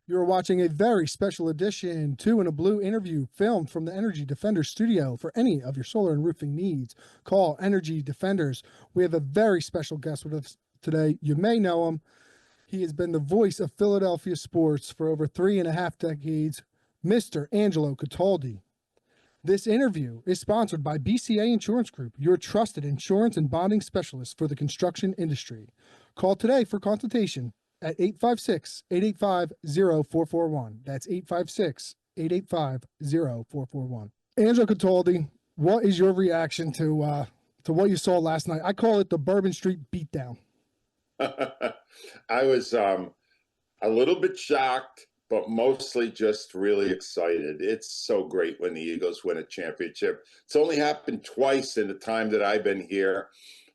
You're watching a very special edition, Two in a Blue interview filmed from the Energy Defenders studio. For any of your solar and roofing needs, call Energy Defenders. We have a very special guest with us today. You may know him. He has been the voice of Philadelphia sports for over 3.5 decades, Mr. Angelo Cataldi. This interview is sponsored by BCA Insurance Group, your trusted insurance and bonding specialist for the construction industry. Call today for consultation at 856-885-0441. That's 856-885-0441. Angelo Cataldi, what is your reaction to what you saw last night? I call it the Bourbon Street beatdown. I was a little bit shocked, but mostly just really excited. It's so great when the Eagles win a championship. It's only happened twice in the time that I've been here,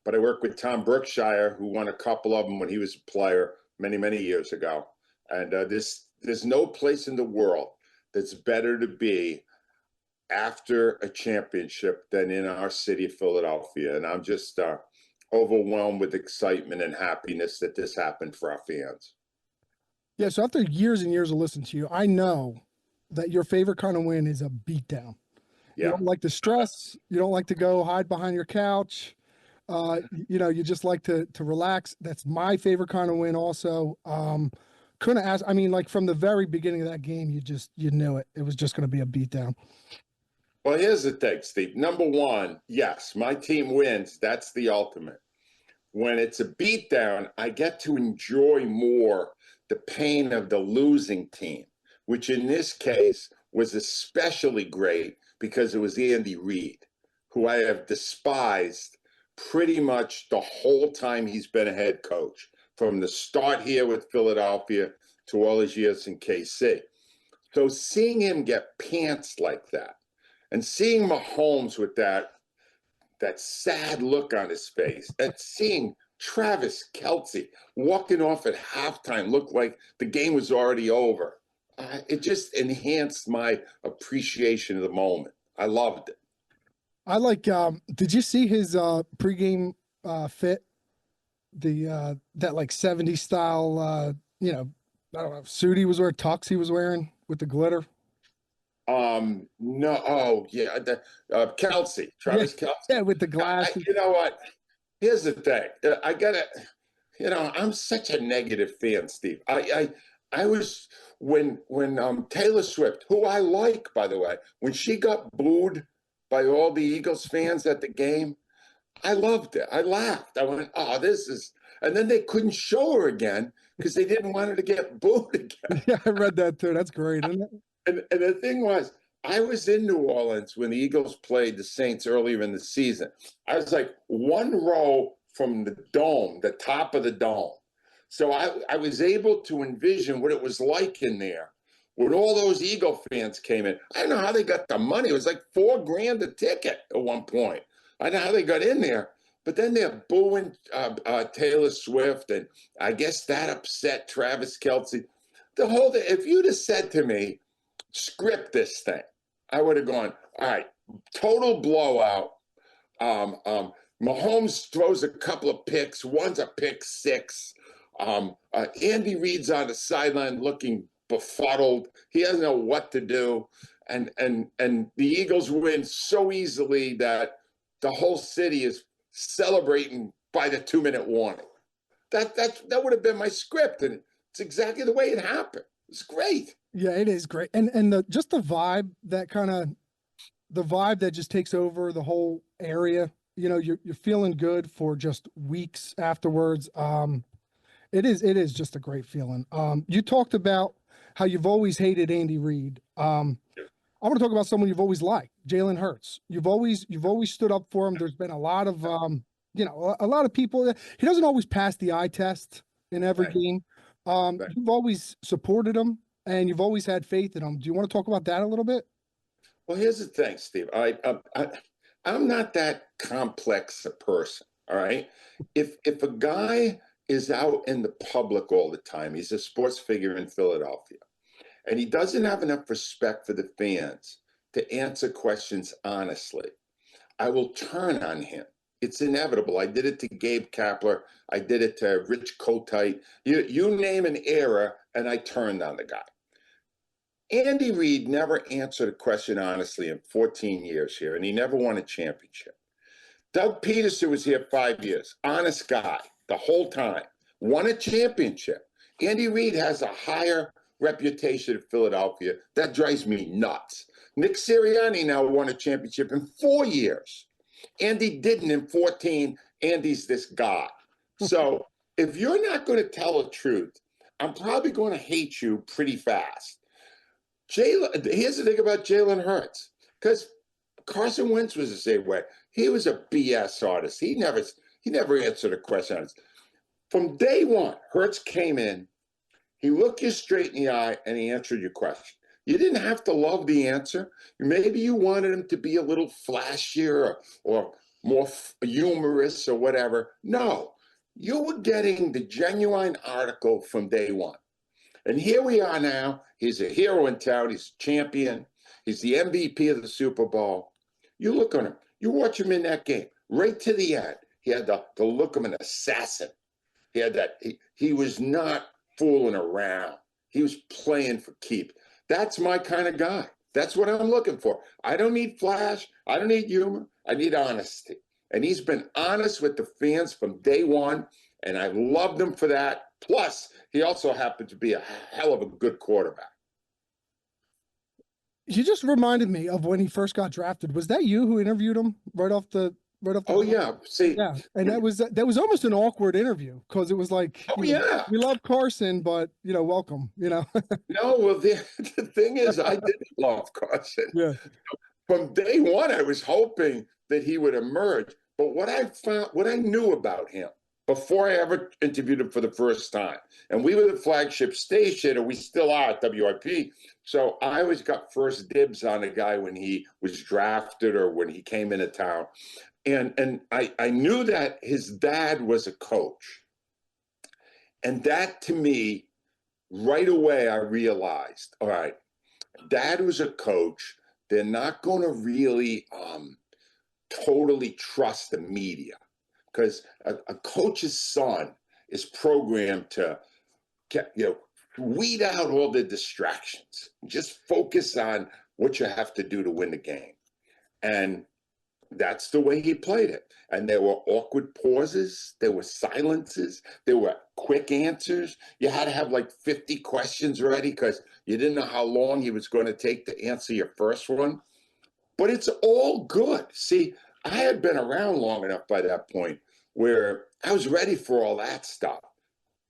but I work with Tom Brookshire, who won a couple of them when he was a player many, many years ago. And there's no place in the world that's better to be after a championship than in our city of Philadelphia. And I'm just overwhelmed with excitement and happiness that this happened for our fans. Yeah, so after years and years of listening to you, I know that your favorite kind of win is a beatdown. Yeah. You don't like the stress. You don't like to go hide behind your couch. You just like to relax. That's my favorite kind of win also. Couldn't ask, I mean, like from the very beginning of that game, you knew it. It was just going to be a beatdown. Well, here's the thing, Steve. Number one, yes, my team wins. That's the ultimate. When it's a beatdown, I get to enjoy more the pain of the losing team, which in this case was especially great because it was Andy Reid, who I have despised pretty much the whole time he's been a head coach, from the start here with Philadelphia to all his years in KC. So seeing him get pants like that and seeing Mahomes with that sad look on his face, and seeing Travis Kelce walking off at halftime looked like the game was already over. It just enhanced my appreciation of the moment. I loved it. I like, did you see his pregame fit? That like 70s style, I don't know, suit he was wearing, tux he was wearing with the glitter? No, oh, yeah, Kelce, Travis Kelce. Yeah, with the glasses. You know what? Here's the thing. I gotta, I'm such a negative fan, Steve. I was when Taylor Swift, who I like, by the way, when she got booed by all the Eagles fans at the game, I loved it. I laughed. I went, oh, this is, and then they couldn't show her again because they didn't want her to get booed again. Yeah, I read that too. That's great, isn't it? And the thing was, I was in New Orleans when the Eagles played the Saints earlier in the season. I was like one row from the dome, the top of the dome. So I was able to envision what it was like in there when all those Eagle fans came in. I don't know how they got the money. It was like $4,000 a ticket at one point. I don't know how they got in there. But then they're booing Taylor Swift, and I guess that upset Travis Kelce. The whole thing, if you'd have said to me, script this thing, I would have gone, all right, total blowout. Mahomes throws a couple of picks. One's a pick six. Andy Reid's on the sideline looking befuddled. He doesn't know what to do. And the Eagles win so easily that the whole city is celebrating by the 2-minute warning. That would have been my script, and it's exactly the way it happened. It's great. Yeah, it is great. And just the vibe that just takes over the whole area. You're feeling good for just weeks afterwards. It is just a great feeling. You talked about how you've always hated Andy Reid. I want to talk about someone you've always liked, Jalen Hurts. You've always stood up for him. There's been a lot of a lot of people. He doesn't always pass the eye test in every game. You've always supported him, and you've always had faith in him. Do you want to talk about that a little bit? Well, here's the thing, Steve. I'm not that complex a person. All right. If a guy is out in the public all the time, he's a sports figure in Philadelphia, and he doesn't have enough respect for the fans to answer questions honestly, I will turn on him. It's inevitable. I did it to Gabe Kapler. I did it to Rich Kotite. You name an era, and I turned on the guy. Andy Reid never answered a question honestly in 14 years here, and he never won a championship. Doug Peterson was here 5 years, honest guy the whole time, won a championship. Andy Reid has a higher reputation in Philadelphia. That drives me nuts. Nick Sirianni now won a championship in 4 years. Andy didn't in 14. Andy's this guy. So if you're not going to tell the truth, I'm probably going to hate you pretty fast. Here's the thing about Jalen Hurts, because Carson Wentz was the same way. He was a BS artist. He never answered a question. From day one, Hurts came in, he looked you straight in the eye, and he answered your question. You didn't have to love the answer. Maybe you wanted him to be a little flashier or more humorous or whatever. No, you were getting the genuine article from day one. And here we are now. He's a hero in town. He's a champion. He's the MVP of the Super Bowl. You look on him. You watch him in that game, right to the end. He had the look of an assassin. He had that. He was not fooling around. He was playing for keep. That's my kind of guy. That's what I'm looking for. I don't need flash. I don't need humor. I need honesty. And he's been honest with the fans from day one, and I loved him for that. Plus, he also happened to be a hell of a good quarterback. You just reminded me of when he first got drafted. Was that you who interviewed him right off the? Oh yeah, see, yeah, and that was almost an awkward interview because it was like, oh yeah, we love Carson, but welcome, No, well, the thing is, I didn't love Carson. Yeah. From day one, I was hoping that he would emerge. But what I knew about him before I ever interviewed him for the first time, and we were the flagship station, and we still are at WIP. So I always got first dibs on a guy when he was drafted or when he came into town. And I knew that his dad was a coach. And that, to me, right away, I realized, all right, dad was a coach. They're not going to really totally trust the media, because a coach's son is programmed to weed out all the distractions. Just focus on what you have to do to win the game. And that's the way he played it. And there were awkward pauses. There were silences. There were quick answers. You had to have like 50 questions ready because you didn't know how long he was going to take to answer your first one. But it's all good. See, I had been around long enough by that point where I was ready for all that stuff.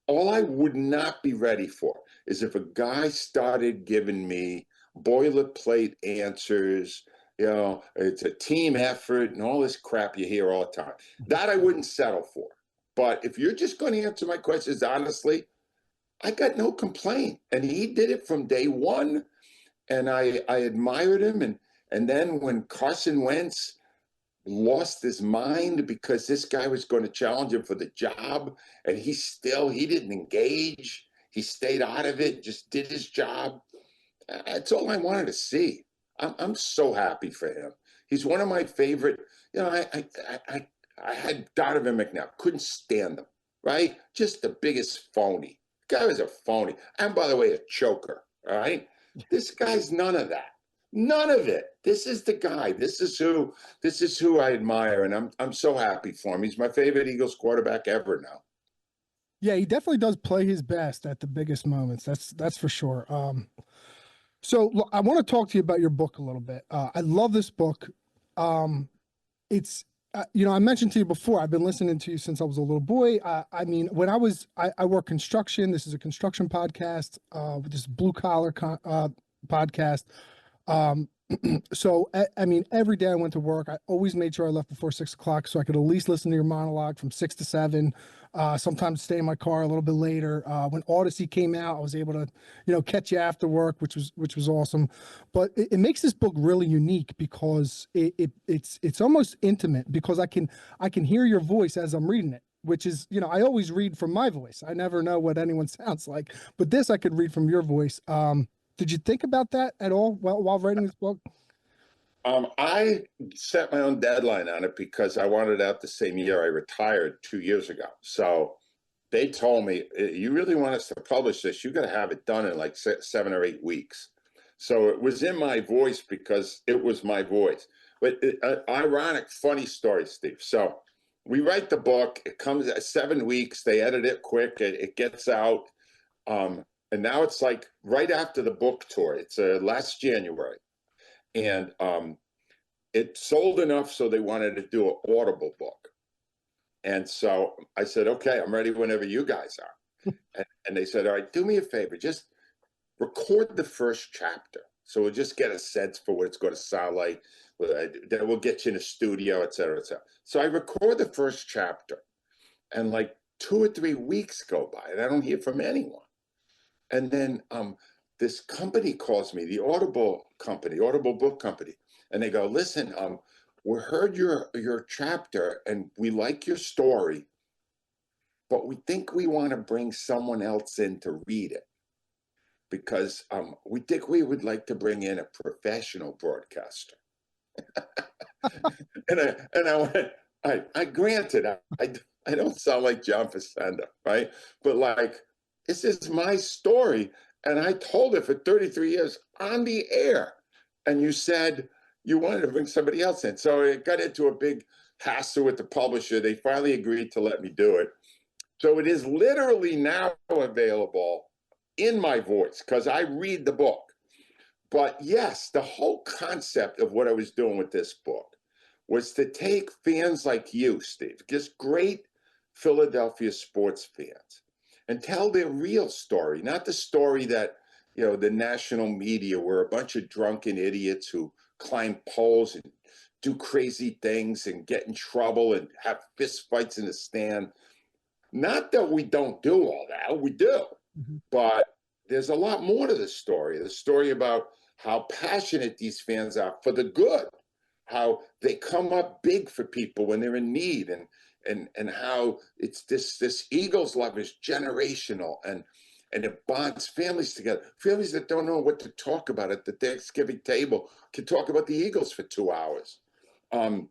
All I would not be ready for is if a guy started giving me boilerplate answers, it's a team effort and all this crap you hear all the time. That I wouldn't settle for. But if you're just going to answer my questions honestly, I got no complaint. And he did it from day one. And I admired him. And then when Carson Wentz lost his mind because this guy was going to challenge him for the job, and he didn't engage. He stayed out of it, just did his job. That's all I wanted to see. I'm so happy for him. He's one of my favorite. I had Donovan McNabb, couldn't stand him, right? Just the biggest phony. The guy was a phony. And by the way, a choker, all right? This guy's none of that. None of it. This is the guy. This is who I admire, and I'm so happy for him. He's my favorite Eagles quarterback ever now. Yeah, he definitely does play his best at the biggest moments. That's for sure. So look, I want to talk to you about your book a little bit. I love this book. It's I mentioned to you before, I've been listening to you since I was a little boy. I mean, when I work construction. This is a construction podcast. This is blue collar podcast. So I mean, every day I went to work, I always made sure I left before 6 o'clock so I could at least listen to your monologue from 6 to 7. Sometimes stay in my car a little bit later. When Odyssey came out, I was able to, catch you after work, which was awesome. But it makes this book really unique because it's almost intimate, because I can hear your voice as I'm reading it, which is, I always read from my voice. I never know what anyone sounds like, but this I could read from your voice. Did you think about that at all while writing this book? I set my own deadline on it because I wanted it out the same year I retired 2 years ago. So they told me, you really want us to publish this, you got to have it done in like 7 or 8 weeks. So it was in my voice because it was my voice. But ironic, funny story, Steve. So we write the book. It comes at 7 weeks. They edit it quick. It gets out. And now it's like right after the book tour. It's last January. And it sold enough so they wanted to do an Audible book. And so I said, okay, I'm ready whenever you guys are. And they said, all right, do me a favor, just record the first chapter. So we'll just get a sense for what it's going to sound like. Then we'll get you in a studio, et cetera, et cetera. So I record the first chapter, and like 2 or 3 weeks go by, and I don't hear from anyone. And then this company calls me, the Audible company, Audible book company, and they go, listen, we heard your chapter, and we like your story, but we think we want to bring someone else in to read it, because we think we would like to bring in a professional broadcaster. and I went, I granted, I don't sound like John Facenda, right? But like, this is my story, and I told it for 33 years on the air, and you said you wanted to bring somebody else in. So it got into a big hassle with the publisher. They finally agreed to let me do it. So it is literally now available in my voice because I read the book. But yes, the whole concept of what I was doing with this book was to take fans like you, Steve, just great Philadelphia sports fans, and tell their real story, not the story that, you know, the national media were a bunch of drunken idiots who climb poles and do crazy things and get in trouble and have fist fights in the stand. Not that we don't do all that, we do. Mm-hmm. But there's a lot more to the story about how passionate these fans are for the good, how they come up big for people when they're in need, and how it's this Eagles love is generational, and it bonds families together. Families that don't know what to talk about at the Thanksgiving table can talk about the Eagles for 2 hours. And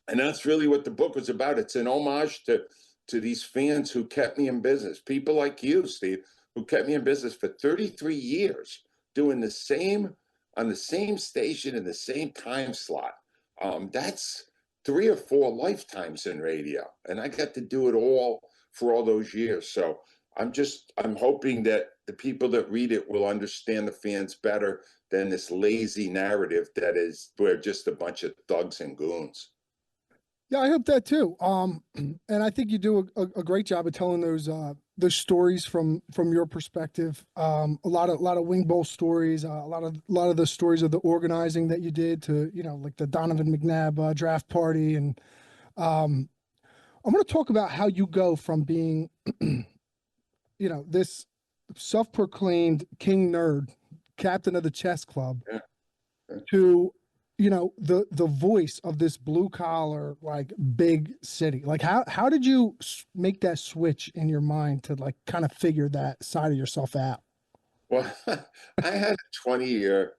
that's really what the book was about. It's an homage to these fans who kept me in business. People like you, Steve, who kept me in business for 33 years, doing the same on the same station in the same time slot. That's 3 or 4 lifetimes in radio, and I got to do it all for all those years. So I'm hoping that the people that read it will understand the fans better than this lazy narrative that is, we're just a bunch of thugs and goons. Yeah, I hope that too. And I think you do a great job of telling those stories from your perspective. A lot of wing bowl stories, a lot of the stories of the organizing that you did to, you know, like the Donovan McNabb draft party, and I'm going to talk about how you go from being, you know, this self-proclaimed king nerd, captain of the chess club, to, you know, the voice of this blue collar, like, big city. Like, how did you make that switch in your mind to, like, kind of figure that side of yourself out? Well, I had a 20-year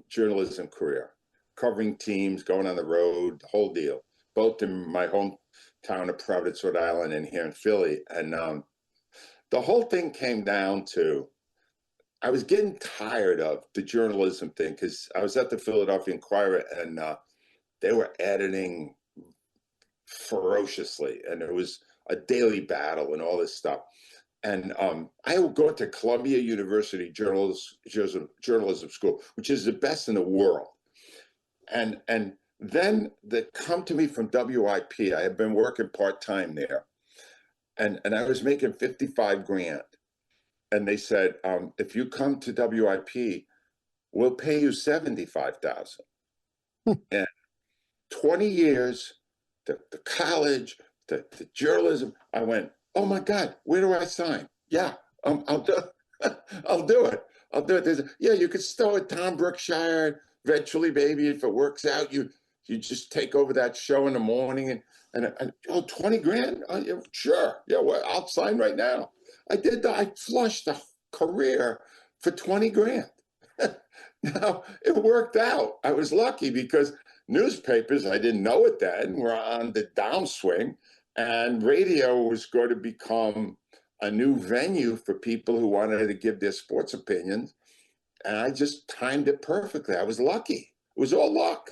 journalism career, covering teams, going on the road, the whole deal, both in my hometown of Providence, Rhode Island, and here in Philly. And the whole thing came down to, I was getting tired of the journalism thing, because I was at the Philadelphia Inquirer, and they were editing ferociously, and it was a daily battle and all this stuff. And I would go to Columbia University Journalism School, which is the best in the world. And then they come to me from WIP. I had been working part-time there, and I was making 55 grand. And they said, if you come to WIP, we'll pay you 75,000. And 20 years, the college, the journalism. I went, oh my God, where do I sign? Yeah, I'll do I'll do it. I'll do it. Yeah, you could start with Tom Brookshire. Eventually, baby, if it works out, you just take over that show in the morning, and 20 grand? Yeah, sure. Yeah, well, I'll sign right now. I did that. I flushed a career for 20 grand. Now, it worked out. I was lucky because newspapers, I didn't know it then, were on the downswing, and radio was going to become a new venue for people who wanted to give their sports opinions. and I just timed it perfectly. I was lucky. It was all luck.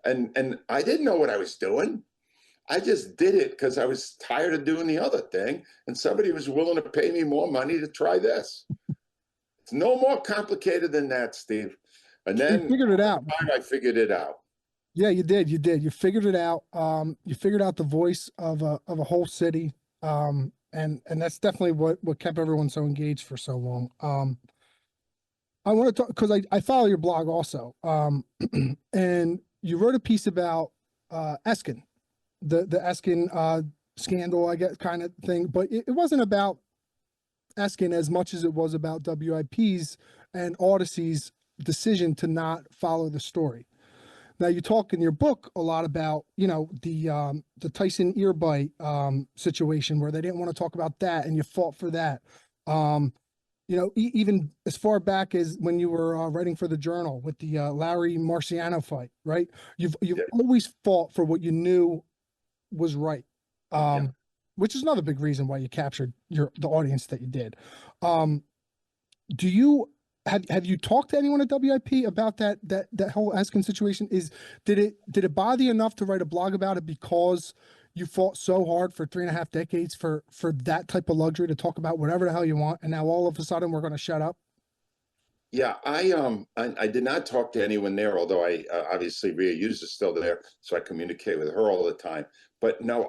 And I didn't know what I was doing. I just did it because I was tired of doing the other thing, and somebody was willing to pay me more money to try this. It's no more complicated than that, Steve. And You then figured it out. I figured it out. Yeah, you did. You did. You figured it out. You figured out the voice of a whole city. And that's definitely what kept everyone so engaged for so long. I want to talk because I follow your blog also. And you wrote a piece about Eskin, the Eskin scandal, I guess, kind of thing. But it wasn't about Eskin as much as it was about WIP's and Odyssey's decision to not follow the story. Now you talk in your book a lot about, the Tyson ear bite situation where they didn't want to talk about that, and you fought for that. Even as far back as when you were writing for the Journal with the Larry Marciano fight, right? You've always fought for what you knew was right, which is another big reason why you captured the audience that you did. Do you have you talked to anyone at WIP about that whole Eskin situation? Did it bother you enough to write a blog about it because you fought so hard for 3.5 decades for that type of luxury to talk about whatever the hell you want, and now all of a sudden we're going to shut up? Yeah, I did not talk to anyone there, although I obviously Rhea Hughes is still there, so I communicate with her all the time. But no,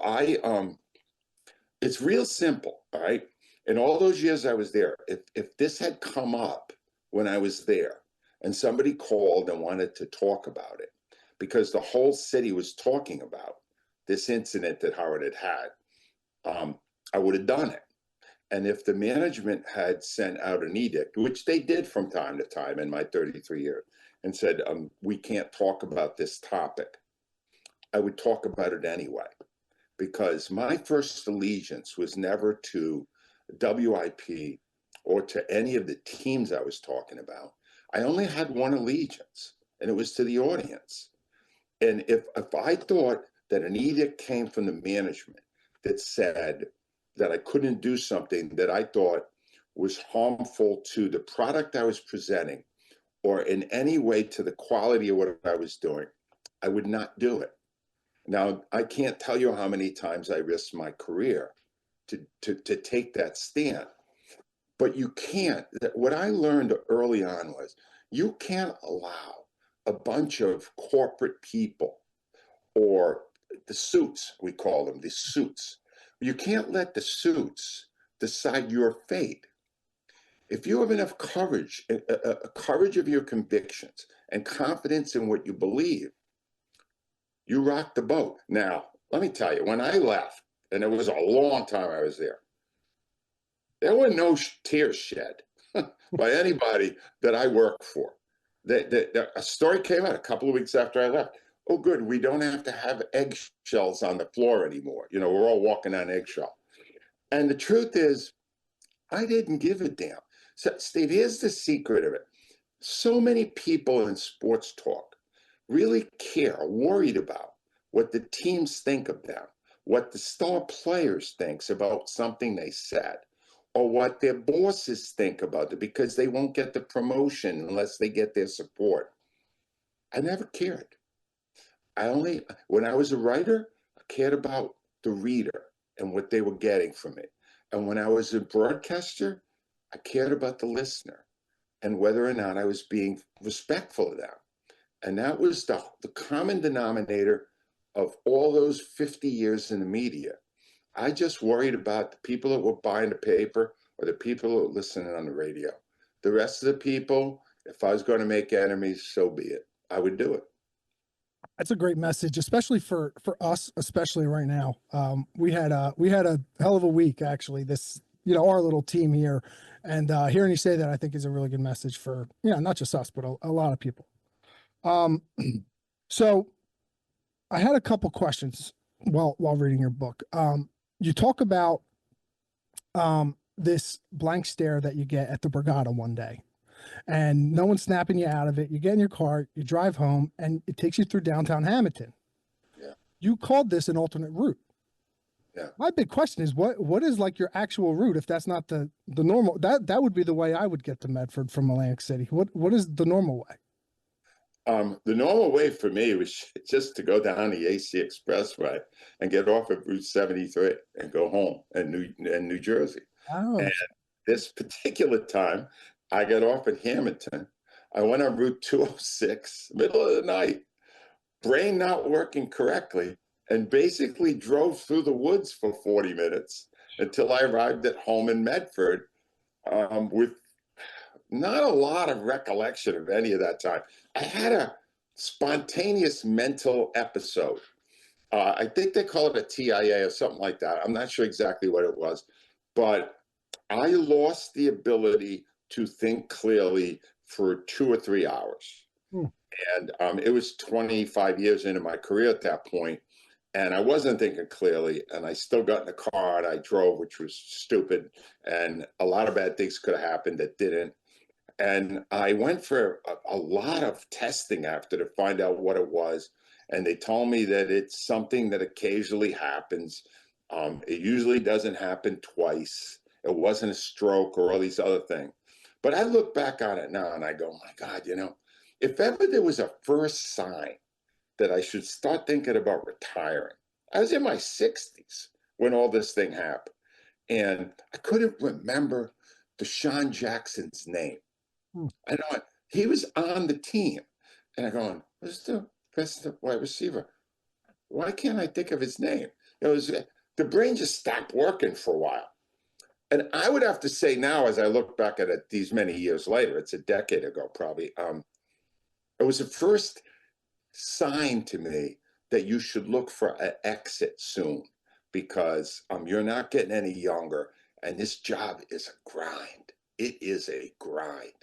it's real simple, all right? In all those years I was there, if this had come up when I was there and somebody called and wanted to talk about it, because the whole city was talking about this incident that Howard had, I would have done it. And if the management had sent out an edict, which they did from time to time in my 33 years, and said, we can't talk about this topic, I would talk about it anyway. Because my first allegiance was never to WIP or to any of the teams I was talking about. I only had one allegiance, and it was to the audience. And if I thought that an edict came from the management that said that I couldn't do something that I thought was harmful to the product I was presenting or in any way to the quality of what I was doing, I would not do it. Now, I can't tell you how many times I risked my career to take that stand. But you can't. What I learned early on was you can't allow a bunch of corporate people, or the suits, we call them, the suits. You can't let the suits decide your fate. If you have enough courage, courage of your convictions and confidence in what you believe, you rock the boat. Now, let me tell you, when I left, and it was a long time I was there were no tears shed by anybody that I worked for. A story came out a couple of weeks after I left. Oh, good, we don't have to have eggshells on the floor anymore. We're all walking on eggshell. And the truth is, I didn't give a damn. So, Steve, here's the secret of it. So many people in sports talk really care, worried about what the teams think of them, what the star players thinks about something they said, or what their bosses think about it, because they won't get the promotion unless they get their support. I never cared. When I was a writer, I cared about the reader and what they were getting from it. And when I was a broadcaster, I cared about the listener and whether or not I was being respectful of them. And that was the common denominator of all those 50 years in the media. I just worried about the people that were buying the paper or the people that were listening on the radio. The rest of the people, if I was going to make enemies, so be it. I would do it. That's a great message, especially for us, especially right now. We had a hell of a week, actually, this, our little team here, and hearing you say that, I think is a really good message for, not just us, but a lot of people. So I had a couple questions while reading your book. You talk about this blank stare that you get at the Borgata one day, and no one's snapping you out of it. You get in your car, you drive home, and it takes you through downtown Hamilton. Yeah. You called this an alternate route. My big question is what is like your actual route if that's not the normal that would be the way I would get to Medford from Atlantic City. What is the normal way? The normal way for me was just to go down the AC Expressway and get off at Route 73 and go home in New Jersey. Oh, And this particular time, I got off at Hamilton. I went on Route 206, middle of the night, brain not working correctly, and basically drove through the woods for 40 minutes until I arrived at home in Medford, with not a lot of recollection of any of that time. I had a spontaneous mental episode. I think they call it a TIA or something like that. I'm not sure exactly what it was, but I lost the ability to think clearly for 2 or 3 hours. hmm. And it was 25 years into my career at that point, and I wasn't thinking clearly. And I still got in the car and I drove, which was stupid. And a lot of bad things could have happened that didn't. And I went for a lot of testing after to find out what it was. And they told me that it's something that occasionally happens. It usually doesn't happen twice. It wasn't a stroke or all these other things. But I look back on it now and I go, my God, if ever there was a first sign that I should start thinking about retiring, I was in my 60s when all this thing happened. And I couldn't remember Deshaun Jackson's name. Hmm. I know he was on the team. And I'm going, who's the best wide receiver? Why can't I think of his name? It was the brain just stopped working for a while. And I would have to say now, as I look back at it these many years later, it's a decade ago probably, it was the first sign to me that you should look for an exit soon, because you're not getting any younger, and this job is a grind. It is a grind.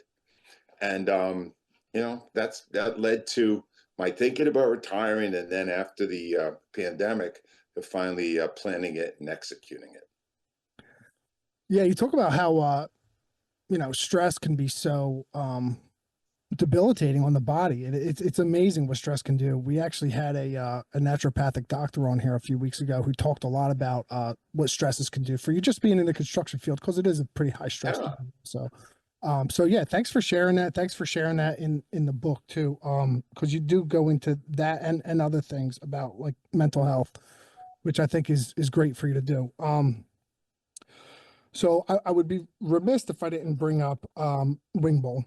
And that led to my thinking about retiring, and then after the pandemic, to finally planning it and executing it. Yeah, you talk about how stress can be so debilitating on the body. It's amazing what stress can do. We actually had a naturopathic doctor on here a few weeks ago who talked a lot about what stresses can do for you just being in the construction field, because it is a pretty high stress. Yeah. So yeah, thanks for sharing that. Thanks for sharing that in the book too, because you do go into that and other things about like mental health, which I think is great for you to do. So I would be remiss if I didn't bring up Wing Bowl.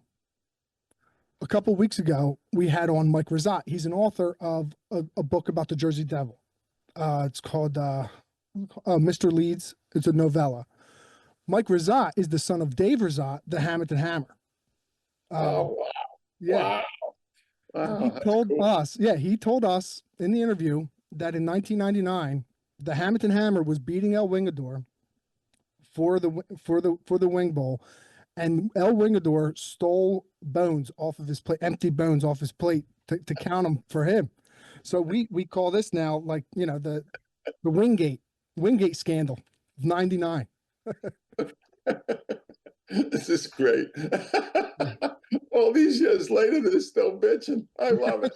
A couple weeks ago, we had on Mike Razat. He's an author of a book about the Jersey Devil. It's called Mr. Leeds. It's a novella. Mike Razat is the son of Dave Razat, the Hamilton Hammer. Oh, wow. Yeah. Wow. He told Cool. us, yeah, he told us in the interview that in 1999, the Hamilton Hammer was beating El Wingador for the Wing Bowl, and El Wingador stole bones off of his plate, empty bones off his plate to count them for him. So we call this now like the Wingate scandal of '99. This is great. All these years later, they're still bitching. I love it.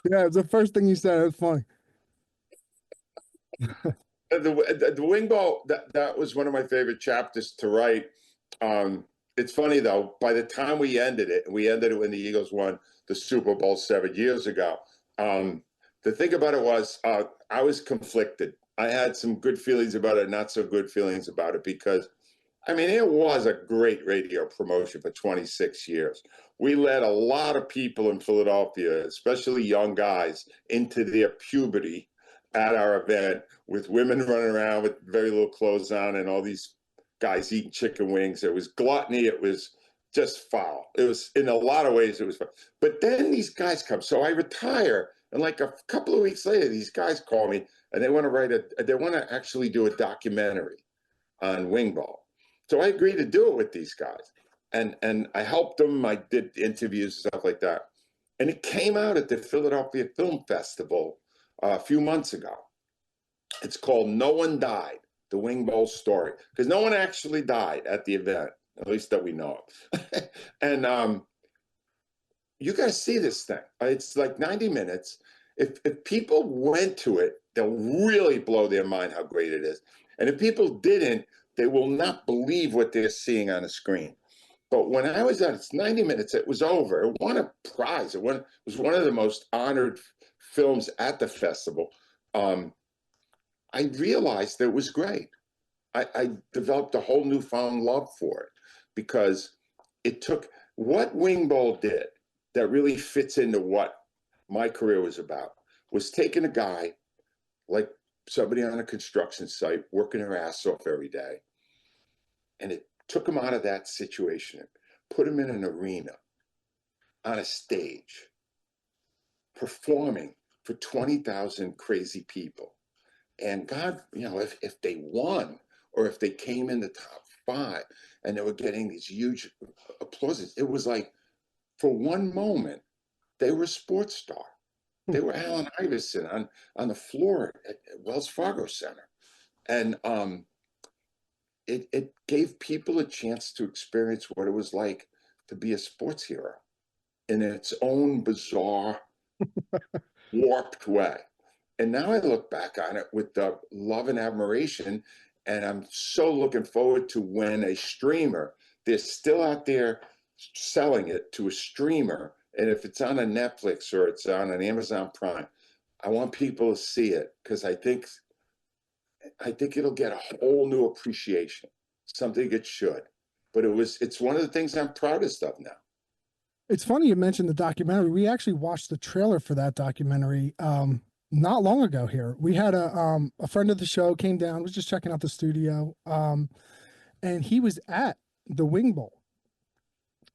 Yeah, it's the first thing he said. It was funny. The wing ball, that was one of my favorite chapters to write. It's funny though, by the time we ended it when the Eagles won the Super Bowl 7 years ago. The thing about it was, I was conflicted. I had some good feelings about it, not so good feelings about it, because it was a great radio promotion for 26 years. We led a lot of people in Philadelphia, especially young guys, into their puberty at our event, with women running around with very little clothes on and all these guys eating chicken wings. It was gluttony. It was just foul. It was, in a lot of ways, it was foul. But then these guys come. So I retire, and like a couple of weeks later, these guys call me and they want to actually do a documentary on wing ball. So I agreed to do it with these guys, and I helped them. I did interviews and stuff like that, and it came out at the Philadelphia Film Festival a few months ago. It's called "No One Died: The Wing Bowl Story," because no one actually died at the event, at least that we know of. And you got to see this thing. It's like 90 minutes. If people went to it they'll really blow their mind how great it is. And if people didn't, they will not believe what they're seeing on the screen. But when I was on, it's 90 minutes, it was over. It won a prize. It was one of the most honored films at the festival. I realized that it was great. I developed a whole newfound love for it because it took what Wing Bowl did that really fits into what my career was about was taking a guy like somebody on a construction site working their ass off every day, and it took him out of that situation and put him in an arena on a stage performing for 20,000 crazy people. And God, if they won or if they came in the top 5 and they were getting these huge applauses, it was like for one moment, they were a sports star. They were Allen Iverson on the floor at Wells Fargo Center. And it gave people a chance to experience what it was like to be a sports hero in its own bizarre, warped way. And now I look back on it with the love and admiration, and I'm so looking forward to when a streamer, they're still out there selling it to a streamer, and if it's on a Netflix or it's on an Amazon Prime, I want people to see it because I think it'll get a whole new appreciation, something it should. But it's one of the things I'm proudest of now. It's funny you mentioned the documentary. We actually watched the trailer for that documentary not long ago here. We had a friend of the show came down, was just checking out the studio, and he was at the Wing Bowl.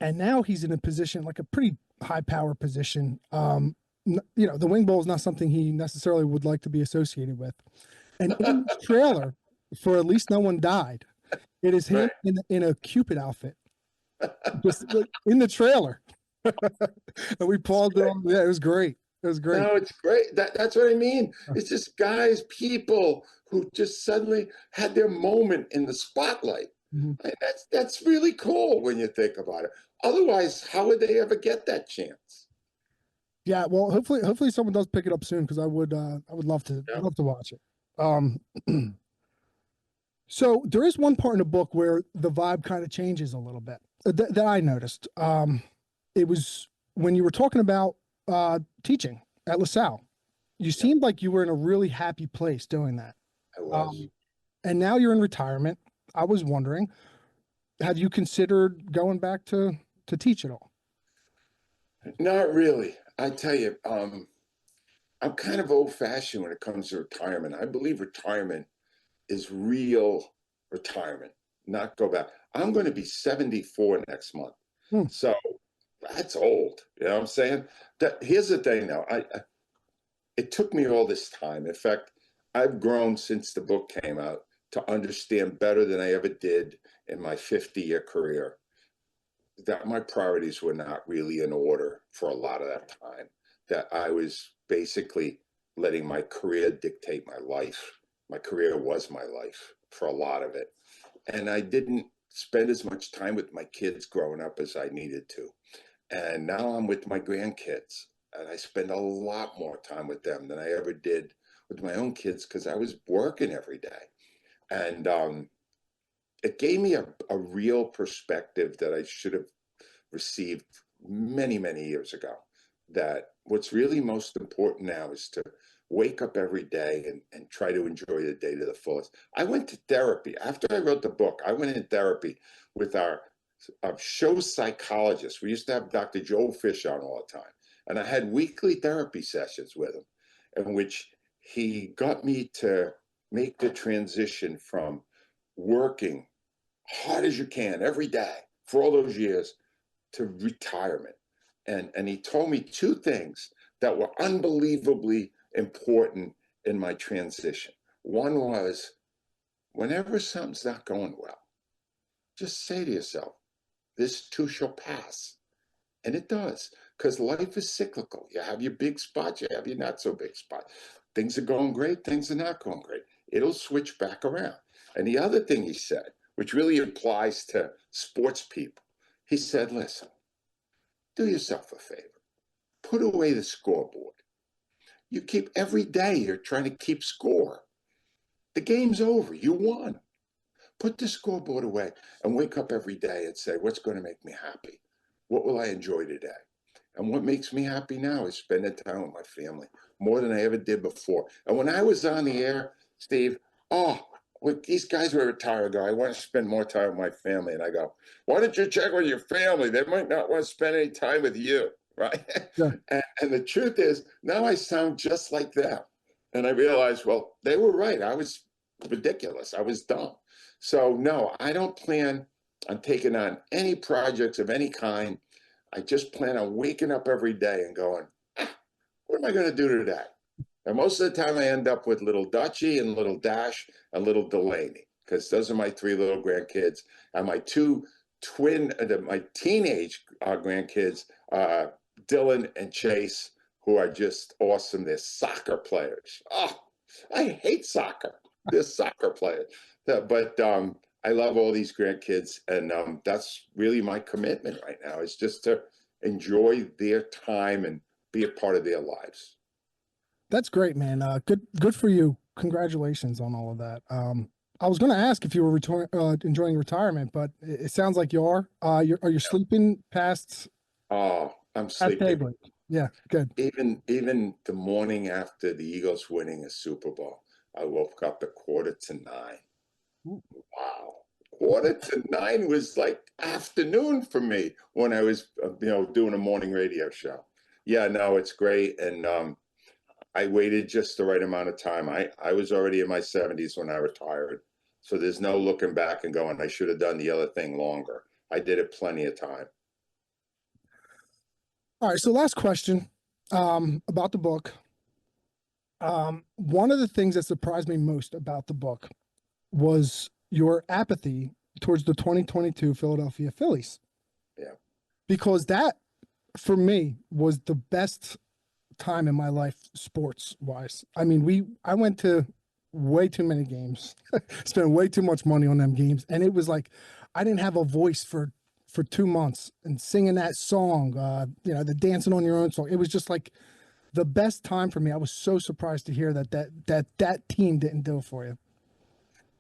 And now he's in a position, like a pretty high power position. The Wing Bowl is not something he necessarily would like to be associated with. And in this trailer, for At Least No One Died, it is him in a Cupid outfit, just in the trailer. And we paused it on. Yeah, it was great. It was great. No, it's great. That's what I mean. It's just guys, people who just suddenly had their moment in the spotlight. And that's really cool when you think about it. Otherwise, how would they ever get that chance? Yeah, well, hopefully someone does pick it up soon because I would love to watch it. So there is one part in the book where the vibe kind of changes a little bit that I noticed. It was when you were talking about teaching at LaSalle. You seemed like you were in a really happy place doing that. I was. And now you're in retirement. I was wondering, have you considered going back to teach at all? Not really. I tell you, I'm kind of old-fashioned when it comes to retirement. I believe retirement is real retirement, not go back. I'm going to be 74 next month. So that's old. You know what I'm saying? Here's the thing now. It took me all this time. In fact, I've grown since the book came out to understand better than I ever did in my 50-year career that my priorities were not really in order for a lot of that time, that I was basically letting my career dictate my life. My career was my life for a lot of it. And I didn't spend as much time with my kids growing up as I needed to. And now I'm with my grandkids, and I spend a lot more time with them than I ever did with my own kids because I was working every day. And it gave me a real perspective that I should have received many, many years ago, that what's really most important now is to wake up every day and try to enjoy the day to the fullest. I went to therapy. After I wrote the book, I went in therapy with our show psychologist. We used to have Dr. Joe Fish on all the time. And I had weekly therapy sessions with him in which he got me to make the transition from working hard as you can every day for all those years to retirement. And he told me 2 things that were unbelievably important in my transition. One was, whenever something's not going well, just say to yourself, this too shall pass. And it does, because life is cyclical. You have your big spots, you have your not so big spots. Things are going great, things are not going great. It'll switch back around. And the other thing he said, which really applies to sports people, he said, listen, do yourself a favor. Put away the scoreboard. you keep every day, you're trying to keep score. The game's over. You won. Put the scoreboard away and wake up every day and say, what's going to make me happy? What will I enjoy today? And what makes me happy now is spending time with my family more than I ever did before. And when I was on the air, Steve, oh, well, these guys were retired. I go, I want to spend more time with my family. And I go, why don't you check with your family? They might not want to spend any time with you, right? Yeah. And the truth is, now I sound just like them. And I realized, well, they were right. I was ridiculous. I was dumb. So no, I don't plan on taking on any projects of any kind. I just plan on waking up every day and going, what am I going to do today? And most of the time I end up with little Dutchie and little Dash and little Delaney, because those are my three little grandkids. And my my teenage grandkids, Dylan and Chase, who are just awesome. They're soccer players. Oh, I hate soccer. They're soccer players. But I love all these grandkids, and that's really my commitment right now, is just to enjoy their time and be a part of their lives. That's great, man. Good for you. Congratulations on all of that. I was going to ask if you were enjoying retirement, but it sounds like you are. Are you sleeping past? Oh, I'm sleeping. Daybreak. Yeah, good. Even the morning after the Eagles winning a Super Bowl, I woke up at 8:45. Ooh. Wow. 8:45 was like afternoon for me when I was, doing a morning radio show. Yeah, no, it's great. And I waited just the right amount of time. I was already in my 70s when I retired. So there's no looking back and going, I should have done the other thing longer. I did it plenty of time. All right. So last question about the book. One of the things that surprised me most about the book was your apathy towards the 2022 Philadelphia Phillies. Yeah. Because that, for me, was the best time in my life sports wise. I mean, I went to way too many games, spent way too much money on them games. And it was like, I didn't have a voice for 2 months and singing that song, the dancing on your own song. It was just like the best time for me. I was so surprised to hear that team didn't do it for you.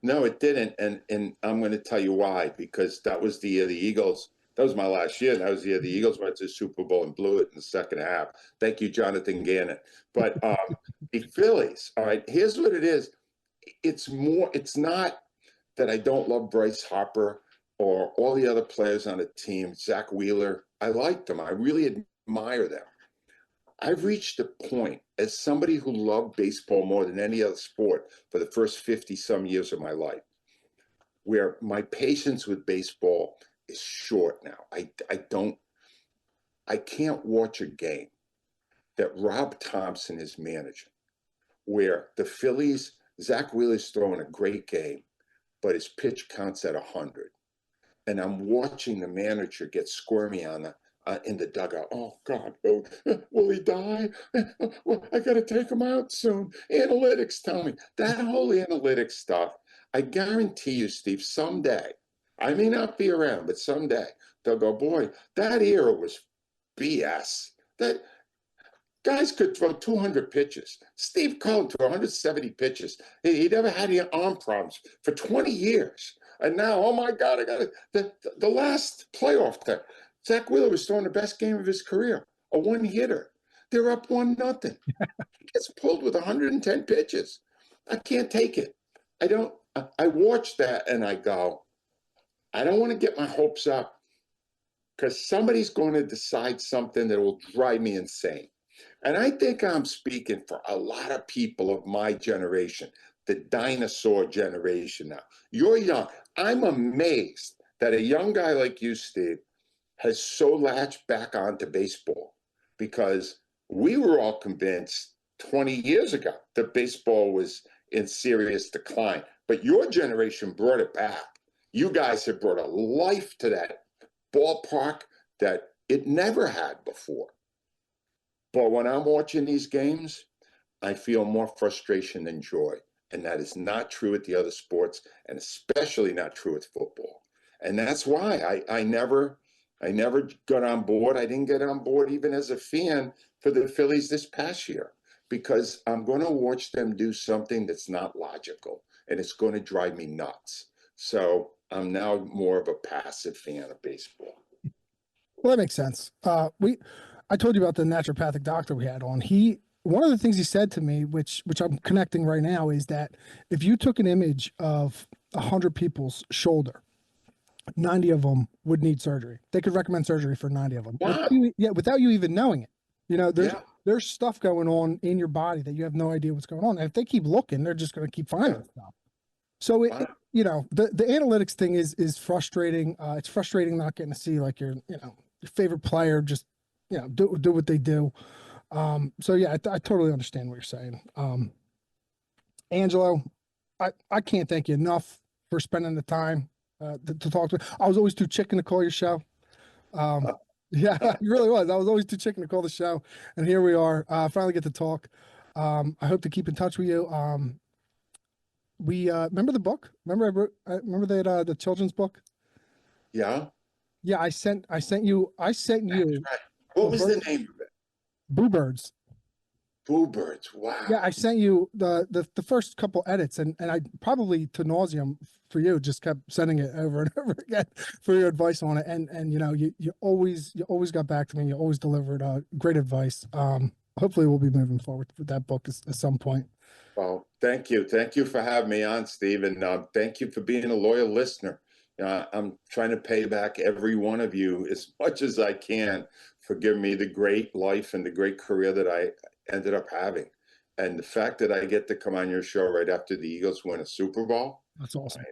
No, it didn't. And I'm going to tell you why, because that was the year the Eagles, that was my last year. That was the year the Eagles went to the Super Bowl and blew it in the second half. Thank you, Jonathan Gannon. But the Phillies, all right, here's what it is. It's not that I don't love Bryce Harper or all the other players on the team, Zach Wheeler. I like them. I really admire them. I've reached a point as somebody who loved baseball more than any other sport for the first 50 some years of my life, where my patience with baseball is short now. I can't watch a game that Rob Thompson is managing, where the Phillies, Zach Wheeler's throwing a great game, but his pitch counts at 100. And I'm watching the manager get squirmy in the dugout. Oh, God, will he die? Well, I got to take him out soon. Analytics tell me. That whole analytics stuff, I guarantee you, Steve, someday, I may not be around, but someday they'll go, boy, that era was BS. That guys could throw 200 pitches. Steve Cohen threw 170 pitches. He never had any arm problems for 20 years. And now, oh my God, the last playoff time, Zach Wheeler was throwing the best game of his career, a one-hitter. They're up 1-0. He gets pulled with 110 pitches. I can't take it. I watch that and I go, I don't want to get my hopes up, because somebody's going to decide something that will drive me insane. And I think I'm speaking for a lot of people of my generation, the dinosaur generation now. You're young. I'm amazed that a young guy like you, Steve, has so latched back onto baseball, because we were all convinced 20 years ago that baseball was in serious decline. But your generation brought it back. You guys have brought a life to that ballpark that it never had before. But when I'm watching these games, I feel more frustration than joy. And that is not true at the other sports, and especially not true with football. And that's why I never got on board. I didn't get on board even as a fan for the Phillies this past year, because I'm going to watch them do something that's not logical, and it's going to drive me nuts. So I'm now more of a passive fan of baseball. Well, that makes sense. I told you about the naturopathic doctor we had on. One of the things he said to me, which I'm connecting right now, is that if you took an image of 100 people's shoulder, 90 of them would need surgery. They could recommend surgery for 90 of them. Wow. Without you even knowing it. You know, Yeah. there's stuff going on in your body that you have no idea what's going on. And if they keep looking, they're just going to keep finding stuff. So Wow. the analytics thing is frustrating. It's frustrating not getting to see like your favorite player just do what they do. So yeah, I totally understand what you're saying. Angelo, I can't thank you enough for spending the time to talk to me. I was always too chicken to call your show. Yeah, it really was. I was always too chicken to call the show, and here we are. Finally get to talk. I hope to keep in touch with you. We remember the book? Remember the children's book? Yeah. Yeah, I sent you. That's right. What was the name of it? Boo Birds. Boo Birds. Wow. Yeah, I sent you the first couple edits, and I probably to nauseum for you just kept sending it over and over again for your advice on it. And you always got back to me. You always delivered great advice. Hopefully we'll be moving forward with that book at some point. Well, thank you. Thank you for having me on, Steve. And thank you for being a loyal listener. I'm trying to pay back every one of you as much as I can for giving me the great life and the great career that I ended up having. And the fact that I get to come on your show right after the Eagles win a Super Bowl. That's awesome.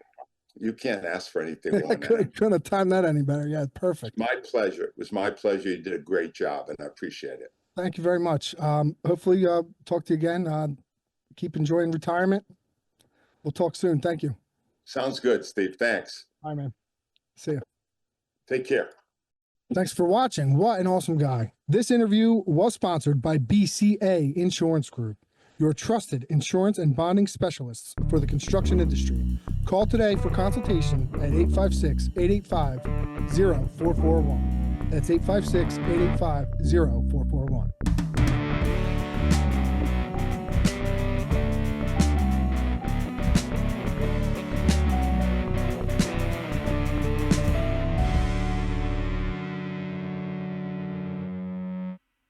You can't ask for anything more. I couldn't have timed that any better. Yeah, perfect. My pleasure. It was my pleasure. You did a great job, and I appreciate it. Thank you very much. Hopefully talk to you again. Keep enjoying retirement. We'll talk soon. Thank you. Sounds good, Steve. Thanks. Bye, man. See you. Take care. Thanks for watching. What an awesome guy. This interview was sponsored by BCA Insurance Group, your trusted insurance and bonding specialists for the construction industry. Call today for consultation at 856-885-0441. That's 856-885-0441.